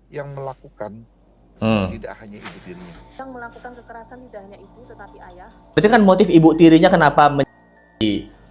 yang melakukan tidak hanya ibu tirinya. Yang melakukan kekerasan tidak hanya ibu, tetapi ayah. Berarti kan motif ibu tirinya kenapa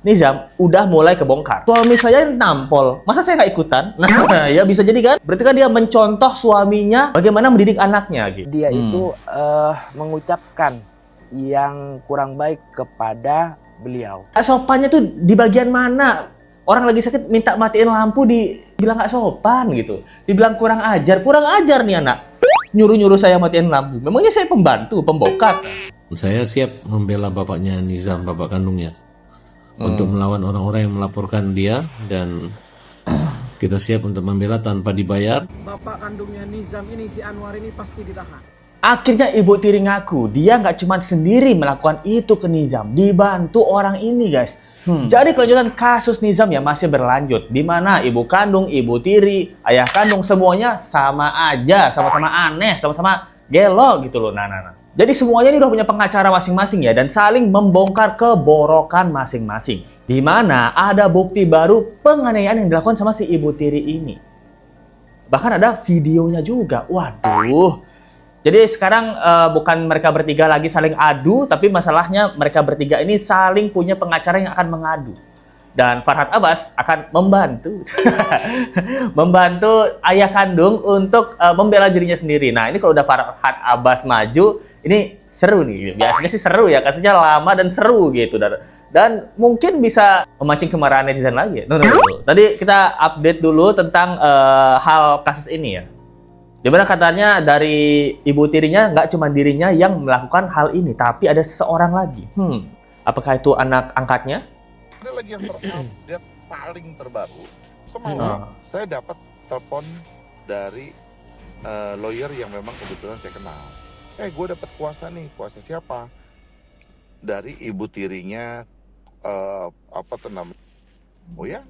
Nizam udah mulai kebongkar. Suami saya nampol, masa saya nggak ikutan? Nah, ya bisa jadi kan? Berarti kan dia mencontoh suaminya bagaimana mendidik anaknya gitu. Dia itu mengucapkan yang kurang baik kepada beliau. Sopannya tuh di bagian mana? Orang lagi sakit minta matiin lampu dibilang nggak sopan gitu. Dibilang kurang ajar nih anak. Nyuruh-nyuruh saya matiin lampu. Memangnya saya pembantu, pembokat? Saya siap membela bapaknya Nizam, bapak kandungnya, untuk melawan orang-orang yang melaporkan dia, dan kita siap untuk membela tanpa dibayar. Bapak kandungnya Nizam ini, si Anwar ini pasti ditahan. Akhirnya ibu tiri ngaku dia nggak cuma sendiri melakukan itu ke Nizam, dibantu orang ini guys. Jadi kelanjutan kasus Nizam ya masih berlanjut, di mana ibu kandung, ibu tiri, ayah kandung semuanya sama aja, sama-sama aneh, sama-sama gelo gitu loh. Nah. Jadi semuanya ini udah punya pengacara masing-masing ya, dan saling membongkar keborokan masing-masing. Di mana ada bukti baru penganiayaan yang dilakukan sama si ibu tiri ini. Bahkan ada videonya juga. Waduh. Jadi sekarang bukan mereka bertiga lagi saling adu, tapi masalahnya mereka bertiga ini saling punya pengacara yang akan mengadu. Dan Farhad Abbas akan membantu membantu ayah kandung untuk membela dirinya sendiri. Nah, ini kalau udah Farhad Abbas maju, ini seru nih. Biasanya sih seru ya, kasusnya lama dan seru gitu. Dan mungkin bisa memancing kemarahan netizen lagi. Tadi kita update dulu tentang hal kasus ini ya. Dimana katanya dari ibu tirinya nggak cuma dirinya yang melakukan hal ini, tapi ada seseorang lagi. Apakah itu anak angkatnya? Ada lagi yang terupdate paling terbaru. Semalam saya dapat telepon dari lawyer yang memang kebetulan saya kenal. Gue dapat kuasa nih. Kuasa siapa? Dari ibu tirinya apa tuh namanya? Oh ya?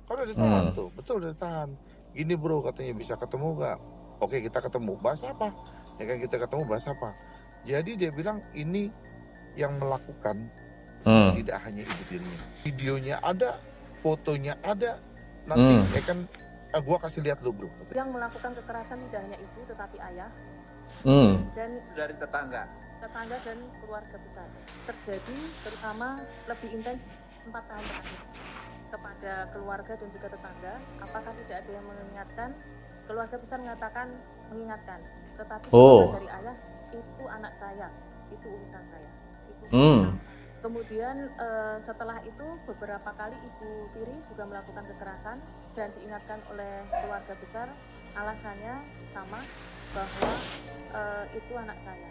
Kan udah ditahan tuh. Betul udah ditahan. Gini bro, katanya bisa ketemu gak? Oke, kita ketemu. Bahas apa? Ya kan kita ketemu bahas apa? Jadi dia bilang ini yang melakukan tidak hanya ibu tirinya. Videonya ada, fotonya ada. Nanti ya kan gua kasih lihat dulu bro. Yang melakukan kekerasan tidak hanya ibu, tetapi ayah. Dan Dari tetangga. dan keluarga besar. Terjadi terutama lebih intens 4 tahun terakhir. Kepada keluarga dan juga tetangga, apakah tidak ada yang mengingatkan? Keluarga besar mengatakan mengingatkan, tetapi dari ayah, itu anak saya, itu urusan saya. Kemudian setelah itu beberapa kali ibu tiri juga melakukan kekerasan dan diingatkan oleh keluarga besar, alasannya sama, bahwa itu anak saya.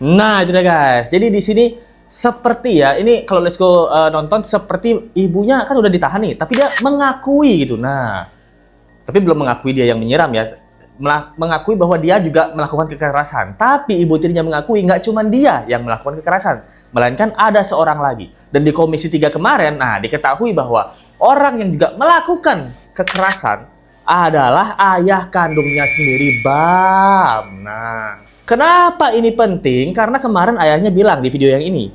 Nah itu deh guys, jadi di sini seperti ya, ini kalau Let's Go nonton seperti ibunya kan udah ditahan nih, tapi dia mengakui gitu. Nah, tapi belum mengakui dia yang menyiram ya, mengakui bahwa dia juga melakukan kekerasan. Tapi ibu tirinya mengakui nggak cuma dia yang melakukan kekerasan, melainkan ada seorang lagi. Dan di Komisi 3 kemarin, nah diketahui bahwa orang yang juga melakukan kekerasan adalah ayah kandungnya sendiri, Bam. Nah, kenapa ini penting? Karena kemarin ayahnya bilang di video yang ini.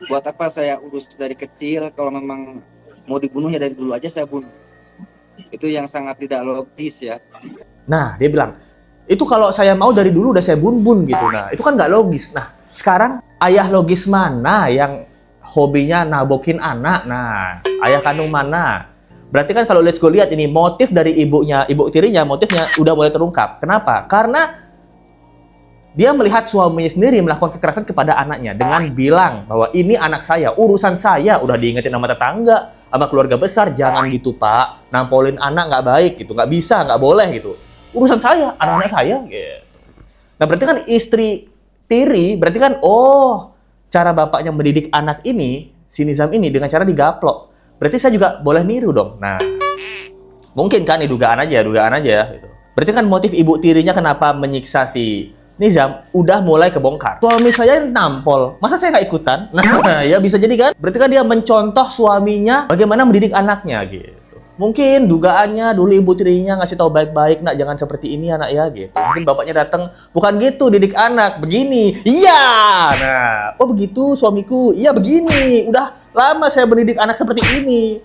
Buat apa saya urus dari kecil, kalau memang mau dibunuh ya dari dulu aja saya bunuh. Itu yang sangat tidak logis ya. Nah, dia bilang, itu kalau saya mau dari dulu udah saya bun-bun gitu. Nah, itu kan nggak logis. Nah, sekarang ayah logis mana yang hobinya nabokin anak? Nah, ayah kandung mana? Berarti kan kalau Let's Go lihat ini, motif dari ibu tirinya, motifnya udah mulai terungkap. Kenapa? Karena dia melihat suaminya sendiri melakukan kekerasan kepada anaknya dengan bilang bahwa ini anak saya, urusan saya. Udah diingetin sama tetangga, sama keluarga besar, jangan gitu pak, nampolin anak nggak baik gitu, nggak bisa, nggak boleh gitu. Urusan saya, anak-anak saya. Gitu. Nah berarti kan istri tiri, berarti kan cara bapaknya mendidik anak ini, si Nizam ini dengan cara digaplok. Berarti saya juga boleh niru dong. Nah mungkin kan ini dugaan aja gitu. Berarti kan motif ibu tirinya kenapa menyiksa si Nizam udah mulai kebongkar. Suami saya nampol, masa saya nggak ikutan? Nah, ya bisa jadi kan? Berarti kan dia mencontoh suaminya bagaimana mendidik anaknya gitu. Mungkin dugaannya dulu ibu tirinya ngasih tahu baik-baik, nak jangan seperti ini anak ya gitu. Mungkin bapaknya datang, bukan gitu didik anak, begini. Iya, nah, oh begitu suamiku, iya begini. Udah lama saya mendidik anak seperti ini.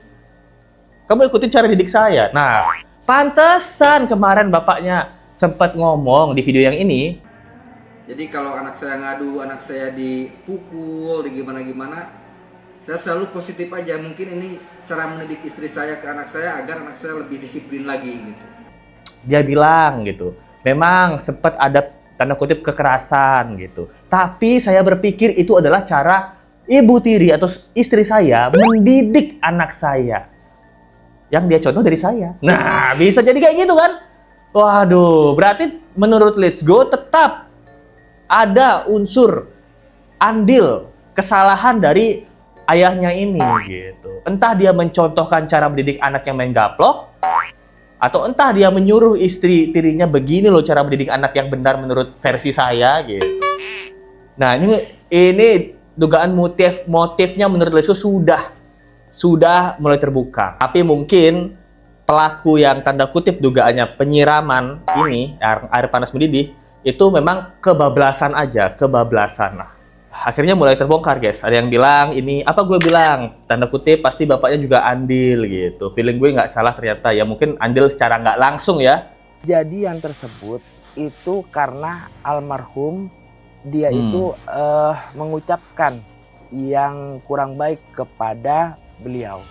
Kamu ikutin cara didik saya. Nah, pantesan kemarin bapaknya sempat ngomong di video yang ini. Jadi kalau anak saya ngadu, anak saya dipukul, gimana-gimana, saya selalu positif aja. Mungkin ini cara mendidik istri saya ke anak saya agar anak saya lebih disiplin lagi gitu. Dia bilang gitu, memang sempat ada tanda kutip kekerasan gitu. Tapi saya berpikir itu adalah cara Ibu Tiri atau istri saya mendidik anak saya. Yang dia contoh dari saya. Nah, bisa jadi kayak gitu kan? Waduh, berarti menurut Let's Go tetap ada unsur andil kesalahan dari ayahnya ini gitu. Entah dia mencontohkan cara mendidik anak yang main gaplok, atau entah dia menyuruh istri tirinya begini loh cara mendidik anak yang benar menurut versi saya gitu. Nah, ini dugaan motifnya menurut Let's Go sudah mulai terbuka. Tapi mungkin pelaku yang tanda kutip dugaannya penyiraman ini air panas mendidih itu memang kebablasan aja, kebablasan. Nah, akhirnya mulai terbongkar guys. Ada yang bilang ini, apa gue bilang? Tanda kutip pasti bapaknya juga andil gitu. Feeling gue nggak salah ternyata ya, mungkin andil secara nggak langsung ya. Jadi yang tersebut itu karena almarhum dia itu mengucapkan yang kurang baik kepada beliau,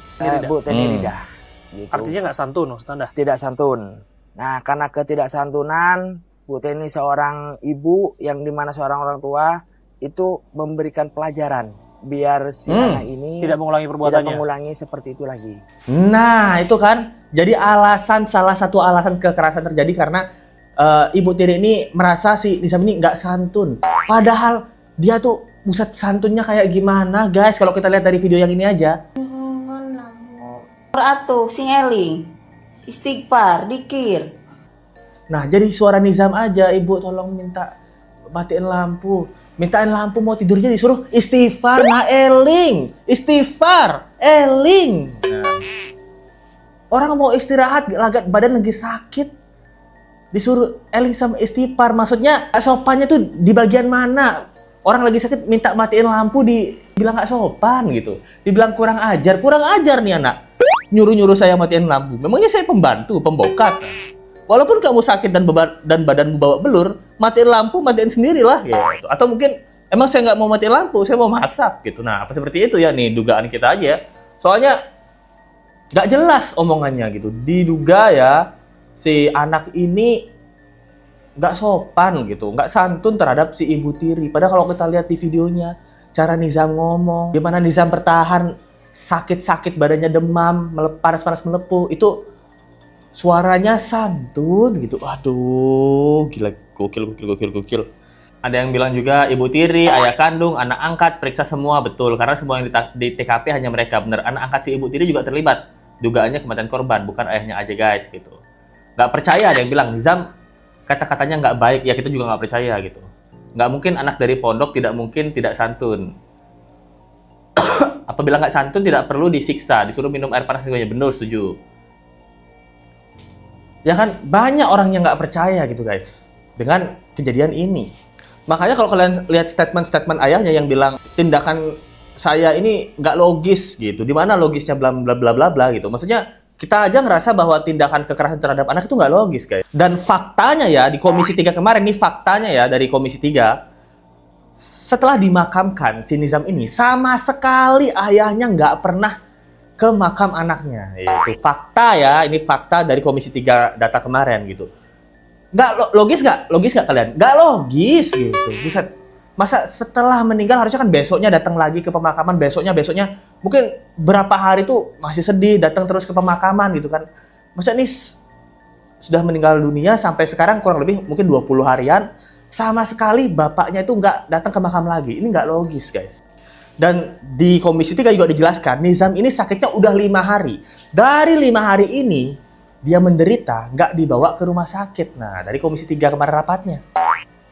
Bu Tenirida. Gitu. Artinya nggak santun, Ustaz Anda? Tidak santun. Nah, karena ketidaksantunan, Bu Teni seorang ibu yang dimana seorang orang tua itu memberikan pelajaran biar si anak ini tidak mengulangi perbuatannya. Tidak mengulangi seperti itu lagi. Nah, itu kan jadi salah satu alasan kekerasan terjadi karena Ibu Tiri ini merasa si Nizam ini nggak santun. Padahal dia tuh buset santunnya kayak gimana, guys? Kalau kita lihat dari video yang ini aja. Atuh sing eling, istighfar, dikir. Nah, jadi suara Nizam aja, Ibu tolong minta matiin lampu. Mintain lampu mau tidurnya disuruh istighfar, nah eling. Istighfar, eling. Nah. Orang mau istirahat, badan lagi sakit. Disuruh eling sama istighfar. Maksudnya sopannya tuh di bagian mana? Orang lagi sakit minta matiin lampu dibilang nggak sopan gitu. Dibilang kurang ajar nih anak. Nyuruh-nyuruh saya matiin lampu. Memangnya saya pembantu, pembokat. Walaupun kamu sakit dan badanmu bawa belur, matiin lampu, matiin sendirilah gitu. Atau mungkin emang saya nggak mau matiin lampu, saya mau masak gitu. Nah, apa seperti itu ya nih dugaan kita aja. Soalnya nggak jelas omongannya gitu. Diduga ya si anak ini nggak sopan gitu, nggak santun terhadap si Ibu Tiri. Padahal kalau kita lihat di videonya, cara Nizam ngomong, gimana Nizam bertahan, sakit-sakit badannya demam, panas-panas melepuh, itu suaranya santun gitu. Aduh, gila, gokil. Ada yang bilang juga Ibu Tiri, ayah kandung, anak angkat, periksa semua, betul. Karena semua yang di TKP hanya mereka, bener. Anak angkat si Ibu Tiri juga terlibat. Dugaannya kematian korban, bukan ayahnya aja guys gitu. Nggak percaya, ada yang bilang Nizam kata-katanya nggak baik, ya kita juga nggak percaya gitu. Nggak mungkin anak dari pondok, tidak mungkin tidak santun. Apabila nggak santun tidak perlu disiksa, disuruh minum air panas semuanya. Benar, setuju. Ya kan banyak orang yang nggak percaya gitu guys dengan kejadian ini. Makanya kalau kalian lihat statement ayahnya yang bilang tindakan saya ini nggak logis gitu. Di mana logisnya bla bla bla bla bla gitu. Maksudnya kita aja ngerasa bahwa tindakan kekerasan terhadap anak itu nggak logis guys. Dan faktanya ya di Komisi 3 kemarin nih, faktanya ya dari Komisi 3, setelah dimakamkan si Nizam ini sama sekali ayahnya nggak pernah ke makam anaknya. Itu fakta ya, ini fakta dari Komisi 3 data kemarin gitu. Nggak logis nggak? Logis nggak kalian? Nggak logis gitu. Buset. Masa setelah meninggal harusnya kan besoknya datang lagi ke pemakaman, besoknya mungkin berapa hari tuh masih sedih datang terus ke pemakaman gitu kan. Masa ini sudah meninggal dunia sampai sekarang kurang lebih mungkin 20 harian sama sekali bapaknya itu nggak datang ke makam lagi. Ini nggak logis guys. Dan di Komisi 3 juga dijelaskan Nizam ini sakitnya udah 5 hari. Dari 5 hari ini dia menderita nggak dibawa ke rumah sakit. Nah dari Komisi 3 kemarin rapatnya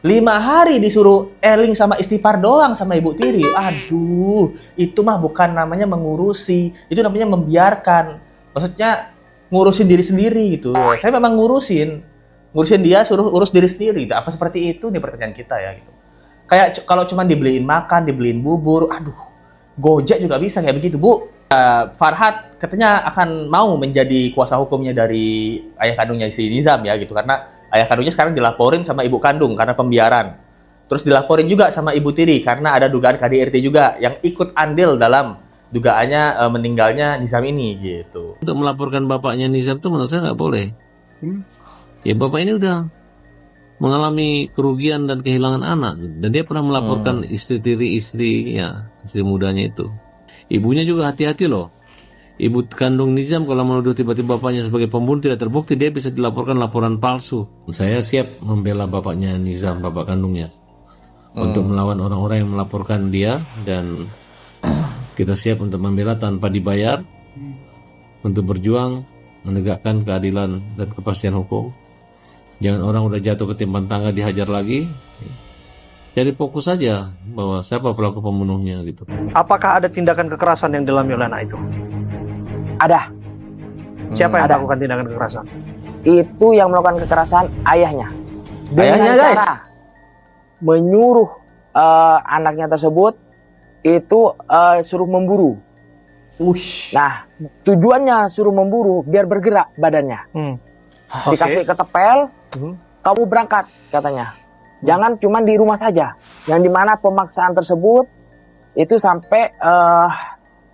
5 hari disuruh eling sama istighfar doang sama Ibu Tiri. Aduh, itu mah bukan namanya mengurusi, itu namanya membiarkan. Maksudnya ngurusin diri sendiri gitu. Saya memang ngurusin dia, suruh urus diri sendiri. Apa seperti itu nih pertanyaan kita ya gitu. Kayak kalau cuma dibeliin makan, dibeliin bubur, aduh, Gojek juga bisa kayak begitu, Bu. Farhad katanya akan mau menjadi kuasa hukumnya dari ayah kandungnya si Nizam ya gitu, karena Ayah kandungnya sekarang dilaporin sama ibu kandung karena pembiaran. Terus dilaporin juga sama ibu tiri karena ada dugaan KDRT juga yang ikut andil dalam dugaannya meninggalnya Nizam ini gitu. Untuk melaporkan bapaknya Nizam itu menurut saya nggak boleh. Ya bapak ini udah mengalami kerugian dan kehilangan anak, dan dia pernah melaporkan istri mudanya itu. Ibunya juga hati-hati loh. Ibu kandung Nizam kalau menuduh tiba-tiba bapaknya sebagai pembunuh tidak terbukti, dia bisa dilaporkan laporan palsu. Saya siap membela bapaknya Nizam, bapak kandungnya, untuk melawan orang-orang yang melaporkan dia, dan kita siap untuk membela tanpa dibayar, untuk berjuang menegakkan keadilan dan kepastian hukum. Jangan orang udah jatuh ketimpan tangga dihajar lagi. Jadi fokus saja bahwa siapa pelaku pembunuhnya gitu. Apakah ada tindakan kekerasan yang dialami oleh anak itu? Ada. Siapa yang Ada. melakukan tindakan kekerasan? Itu yang melakukan kekerasan ayahnya. Ayahnya, guys. cara menyuruh anaknya tersebut itu suruh memburu. Ush. Nah, tujuannya suruh memburu biar bergerak badannya. Dikasih ketepel, kamu berangkat katanya. Jangan cuma di rumah saja. Yang dimana pemaksaan tersebut itu sampai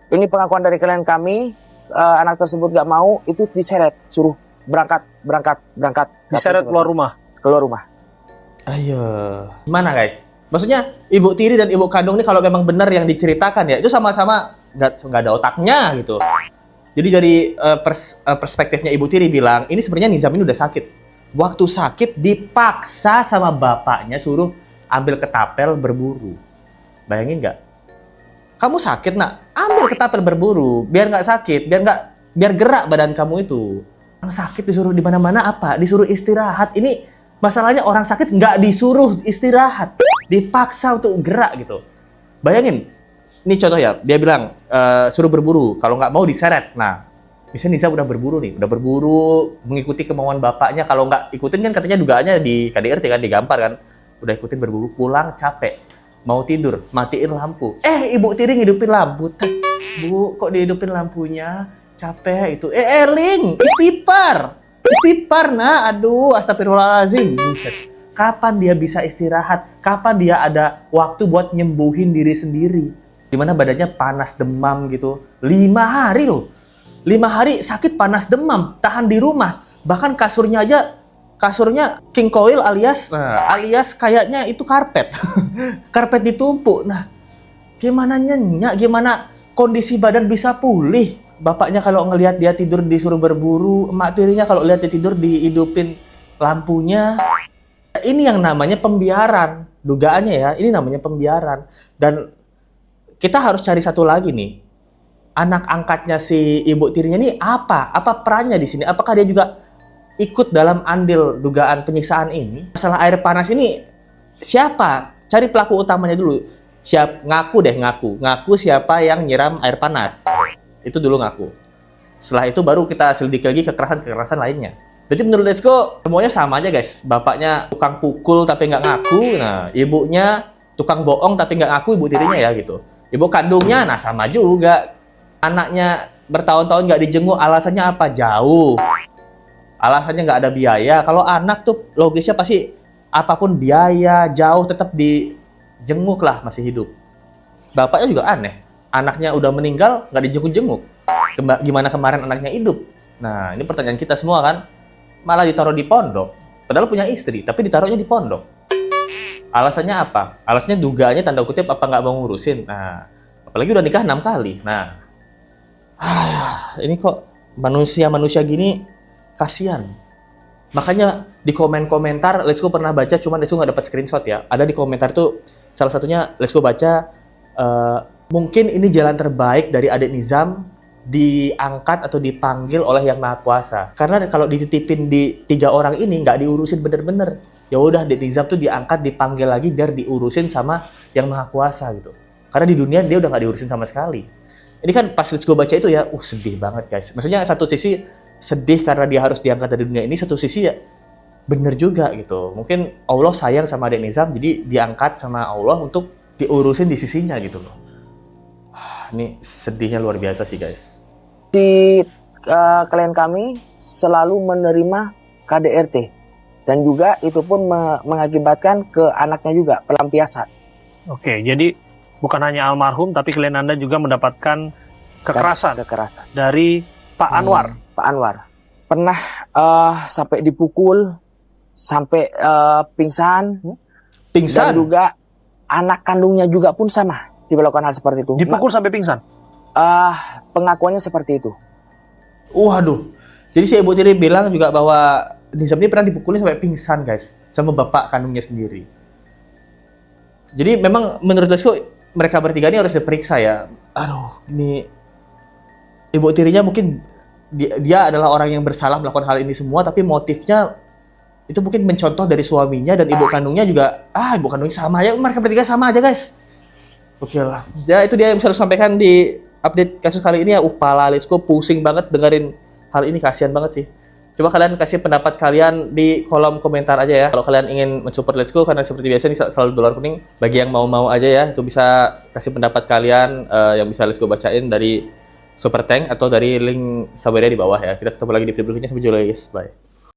ini pengakuan dari klien kami, anak tersebut gak mau, itu diseret, suruh berangkat. Diseret keluar rumah. Keluar rumah. Ayo, gimana guys? Maksudnya ibu tiri dan ibu kandung ini kalau memang benar yang diceritakan ya, itu sama-sama nggak ada otaknya gitu. Jadi dari perspektifnya ibu tiri bilang, ini sebenarnya Nizam ini udah sakit. Waktu sakit dipaksa sama bapaknya suruh ambil ketapel berburu. Bayangin nggak? Kamu sakit nak, ambil ketapel berburu biar nggak sakit, biar gerak badan kamu itu. Orang sakit disuruh di mana-mana apa? Disuruh istirahat. Ini masalahnya orang sakit nggak disuruh istirahat, dipaksa untuk gerak gitu. Bayangin. Ini contoh ya, dia bilang suruh berburu, kalau nggak mau diseret. Nah, misalnya Nizam udah berburu mengikuti kemauan bapaknya. Kalau nggak ikutin kan katanya dugaannya di KDRT kan, digampar kan. Udah ikutin berburu, pulang capek, mau tidur, matiin lampu. Ibu tiri ngidupin lampu. Bu, kok dihidupin lampunya? Capek itu. Erling, istighfar nah. Aduh, astagfirullahaladzim. Buset. Kapan dia bisa istirahat? Kapan dia ada waktu buat nyembuhin diri sendiri? Dimana badannya panas demam gitu. 5 hari loh. 5 hari sakit panas demam. Tahan di rumah. Bahkan kasurnya king coil alias kayaknya itu karpet. Karpet ditumpuk. Nah, gimana nyenyak? Gimana kondisi badan bisa pulih? Bapaknya kalau ngelihat dia tidur disuruh berburu. Emak tirinya kalau lihat dia tidur dihidupin lampunya. Ini yang namanya pembiaran. Dugaannya ya, ini namanya pembiaran. Dan kita harus cari satu lagi nih. Anak angkatnya si ibu tirinya ini apa? Apa perannya di sini? Apakah dia juga ikut dalam andil dugaan penyiksaan ini? Masalah air panas ini siapa? Cari pelaku utamanya dulu. Ngaku siapa yang nyiram air panas. Itu dulu ngaku. Setelah itu baru kita selidiki lagi kekerasan lainnya. Jadi menurut Letsko semuanya sama aja guys. Bapaknya tukang pukul tapi nggak ngaku. Nah, ibunya tukang bohong tapi nggak ngaku ibu tirinya ya gitu. Ibu kandungnya, nah sama juga. Anaknya bertahun-tahun nggak dijenguk, alasannya apa? Jauh. Alasannya nggak ada biaya. Kalau anak tuh logisnya pasti apapun biaya, jauh tetap dijenguk lah masih hidup. Bapaknya juga aneh. Anaknya udah meninggal, nggak dijenguk-jenguk. Gimana kemarin anaknya hidup? Nah, ini pertanyaan kita semua kan. Malah ditaruh di pondok. Padahal punya istri, tapi ditaruhnya di pondok. Alasannya apa? Alasannya dugaannya tanda kutip apa nggak mau ngurusin. Nah, apalagi udah nikah 6 kali. Nah, ini kok manusia gini kasihan. Makanya di komentar, Letsko pernah baca, cuman Letsko nggak dapat screenshot ya. Ada di komentar tuh, salah satunya Letsko baca, mungkin ini jalan terbaik dari adik Nizam diangkat atau dipanggil oleh Yang Maha Kuasa. Karena kalau dititipin di 3 orang ini nggak diurusin bener-bener. Ya udah, adik Nizam tuh diangkat, dipanggil lagi biar diurusin sama Yang Maha Kuasa gitu. Karena di dunia dia udah nggak diurusin sama sekali. Ini kan pas Letsko baca itu ya, sedih banget guys. Maksudnya satu sisi sedih karena dia harus diangkat dari dunia ini, satu sisi ya bener juga gitu. Mungkin Allah sayang sama adik Nizam, jadi diangkat sama Allah untuk diurusin di sisinya gitu loh. Ini sedihnya luar biasa sih guys. Klien kami selalu menerima KDRT Dan juga itu pun mengakibatkan ke anaknya juga pelampiasan. Oke, jadi bukan hanya almarhum, tapi klien Anda juga mendapatkan kekerasan dari Pak Anwar. Pak Anwar pernah sampai dipukul, sampai pingsan. Dan juga anak kandungnya juga pun sama dilakukan hal seperti itu. Dipukul sampai pingsan? Pengakuannya seperti itu. Waduh. Jadi si Ibu Tiri bilang juga bahwa Nizam ini pernah dipukulin sampai pingsan, guys, sama bapak kandungnya sendiri. Jadi memang menurut Lesko mereka bertiga ini harus diperiksa ya. Aduh, ini Ibu Tirinya mungkin dia adalah orang yang bersalah melakukan hal ini semua, tapi motifnya itu mungkin mencontoh dari suaminya dan ibu kandungnya juga. Ibu kandungnya sama aja, mereka bertiga sama aja, guys. Oke lah. Ya itu dia yang bisa sampaikan di update kasus kali ini ya. Pala Lesko pusing banget dengerin hal ini, kasihan banget sih. Coba kalian kasih pendapat kalian di kolom komentar aja ya. Kalau kalian ingin mensupport Let's Go, karena seperti biasa ini selalu dolar kuning. Bagi yang mau-mau aja ya, itu bisa kasih pendapat kalian yang bisa Let's Go bacain dari Super Tank atau dari link Saweria di bawah ya. Kita ketemu lagi di video berikutnya. Sampai jumpa lagi guys. Bye.